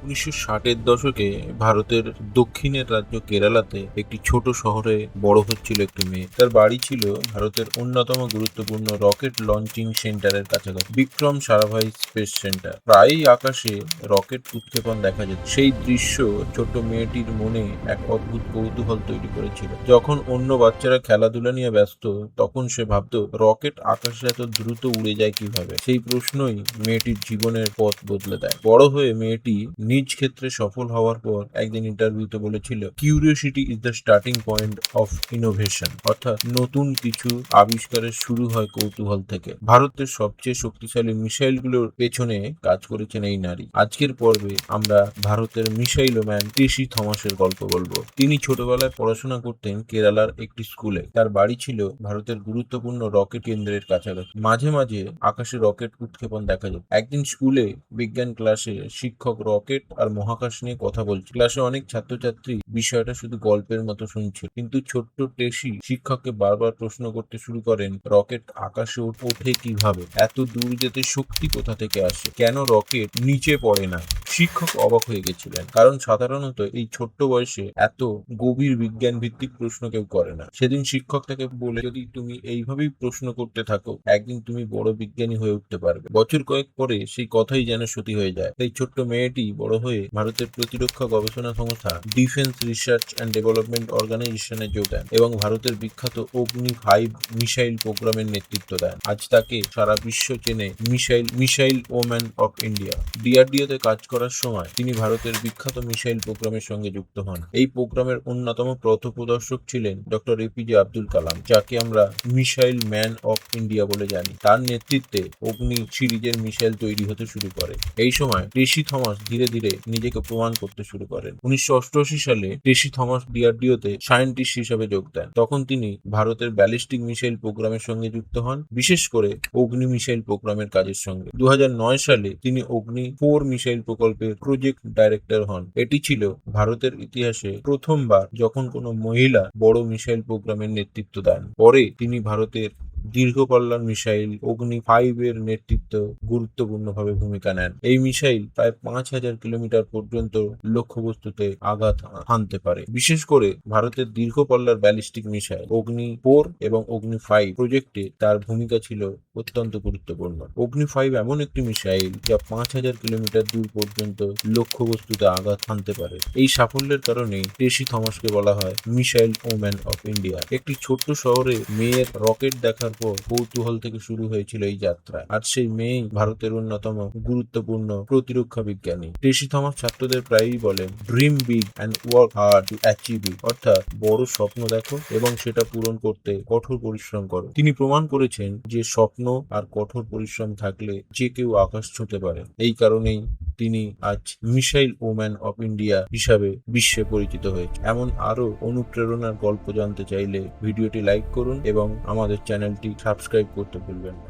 ১৯৬০-এর দশকে ভারতের দক্ষিণের রাজ্য কেরালাতে একটি ছোট শহরে বড় হচ্ছিল একটি মেয়ে। তার বাড়ি ছিল ভারতের অন্যতম গুরুত্বপূর্ণ রকেট লঞ্চিং সেন্টারের কাছাকাছি, বিক্রম সারাভাই স্পেস সেন্টার। প্রায়ই আকাশে রকেট উৎক্ষেপণ দেখা যেত। সেই দৃশ্য ছোট্ট মেয়েটির মনে এক অদ্ভুত কৌতূহল তৈরি করেছিল। যখন অন্য বাচ্চারা খেলাধুলা নিয়ে ব্যস্ত, তখন সে ভাবত রকেট আকাশে এত দ্রুত উড়ে যায় কিভাবে। সেই প্রশ্নই মেয়েটির জীবনের পথ বদলে দেয়। বড় হয়ে মেয়েটি নিজ ক্ষেত্রে সফল হওয়ার পর একদিন ইন্টারভিউতে বলেছিল, curiosity is the starting point of innovation. অর্থাৎ নতুন কিছু আবিষ্কারের শুরু হয় কৌতূহল থেকে। ভারতের সবচেয়ে শক্তিশালী মিসাইলগুলোর পেছনে কাজ করেছেন এই নারী। আজকের পর্বে আমরা ভারতের মিসাইলোম্যান টেসি থমাসের গল্প বলবো। তিনি ছোটবেলায় পড়াশোনা করতেন কেরালার একটি স্কুলে। তার বাড়ি ছিল ভারতের গুরুত্বপূর্ণ রকেট কেন্দ্রের কাছাকাছি। মাঝে মাঝে আকাশে রকেট উৎক্ষেপণ দেখা যেত। একদিন স্কুলে বিজ্ঞান ক্লাসে শিক্ষক রকেট আর মহাকাশ নিয়ে কথা বলছিল। ক্লাসে অনেক ছাত্রছাত্রী বিষয়টা শুধু গল্পের মতো শুনছিল, কিন্তু ছোট্ট টেসি শিক্ষককে বারবার প্রশ্ন করতে শুরু করেন, রকেট আকাশে ওঠে কিভাবে, এত দূর যেতে শক্তি কোথা থেকে আসে, কেন রকেট নিচে পড়ে না। শিক্ষক অবাক হয়ে গেছিলেন, কারণ সাধারণত এই ছোট্ট বয়সে এত গভীর বিজ্ঞান ভিত্তিক প্রশ্ন কেউ করে না। সেদিন শিক্ষক তাকে বলে, যদি তুমি এইভাবেই প্রশ্ন করতে থাকো, একদিন তুমি বড় বিজ্ঞানী হয়ে উঠতে পারবে। বছর কয়েক পরে সেই কথাই যেন সত্যি হয়ে যায়। তাই ছোট্ট মেয়েটি বড় হয়ে ভারতের প্রতিরক্ষা গবেষণা সংস্থা ডিফেন্স রিসার্চ অ্যান্ড ডেভেলপমেন্ট অর্গানাইজেশনে যোগ দেন এবং ভারতের বিখ্যাত অগ্নি-5 মিসাইল প্রোগ্রামের নেতৃত্ব দেন। আজ তাকে সারা বিশ্ব চেনে missile woman of India. DRDO তে কাজ করার সময় তিনি ভারতের বিখ্যাত মিসাইল প্রোগ্রামের সঙ্গে যুক্ত হন। এই প্রোগ্রামের অন্যতম পথপ্রদর্শক ছিলেন ডক্টর এপিজে আব্দুল কালাম, যাকে আমরা মিসাইল ম্যান অফ ইন্ডিয়া বলে জানি। তার নেতৃত্বে অগ্নি সিরিজের মিসাইল তৈরি হতে শুরু করে। এই সময় টেসি থমাস ধীরে ধীরে নিজেকে প্রমাণ করতে শুরু করেন। ১৯৮৮ সালে টেসি থমাস ডিআরডিও তে সায়েন্টিস্ট হিসেবে যোগ দেন। তখন তিনি ভারতের ব্যালিস্টিক মিসাইল প্রোগ্রামের সঙ্গে যুক্ত হন, বিশেষ করে অগ্নি মিসাইল প্রোগ্রামের কাজের সঙ্গে। ২০০৯ সালে তিনি অগ্নি-4 মিসাইল প্রকল্পের প্রজেক্ট ডাইরেক্টর হন। এটি ছিল ভারতের ইতিহাসে প্রথমবার যখন কোনো মহিলা বড় মিসাইল প্রোগ্রামের নেতৃত্ব দেন। পরে তিনি ভারতের দীর্ঘপাল্লার মিসাইল অগ্নি-5 এর নেতৃত্ব গুরুত্বপূর্ণভাবে ভূমিকা নেন। এই মিসাইল প্রায় ৫,০০০ কিলোমিটার পর্যন্ত লক্ষ্যবস্তুতে আঘাত হানতে পারে। বিশেষ করে ভারতের দীর্ঘপাল্লার ব্যালিস্টিক মিসাইল অগ্নি-4 এবং অগ্নি-5 প্রজেক্টে তার ভূমিকা ছিল অত্যন্ত গুরুত্বপূর্ণ। অগ্নি-5 এমন একটি মিসাইল যা ৫,০০০ কিলোমিটার দূর পর্যন্ত লক্ষ্যবস্তুতে আঘাত হানতে পারে। এই সাফল্যের কারণে টেসি থমাসকে বলা হয় মিসাইল ওম্যান অফ ইন্ডিয়া। একটি ছোট্ট শহরে মেয়ের রকেট দেখার পর কৌতূহল থেকে শুরু হয়েছিল এই যাত্রা। আর সেই মেয়েই ভারতের অন্যতম গুরুত্বপূর্ণ প্রতিরক্ষা বিজ্ঞানী। টেসি থমাস ছাত্রদের প্রায়ই বলেন, dream big and work hard to achieve it. অর্থাৎ বড় স্বপ্ন দেখো এবং সেটা পূরণ করতে কঠোর পরিশ্রম করো। তিনি প্রমাণ করেছেন যে স্বপ্ন আর কঠোর পরিশ্রম থাকলে যে কেউ আকাশ ছুঁতে পারে। এই কারণেই তিনি আজ মিসাইল ওম্যান অফ ইন্ডিয়া হিসাবে বিশ্বে পরিচিত হয়েছে। এমন আরো অনুপ্রেরণার গল্প জানতে চাইলে ভিডিওটি লাইক করুন এবং আমাদের চ্যানেলটি সাবস্ক্রাইব করতে ভুলবেন না।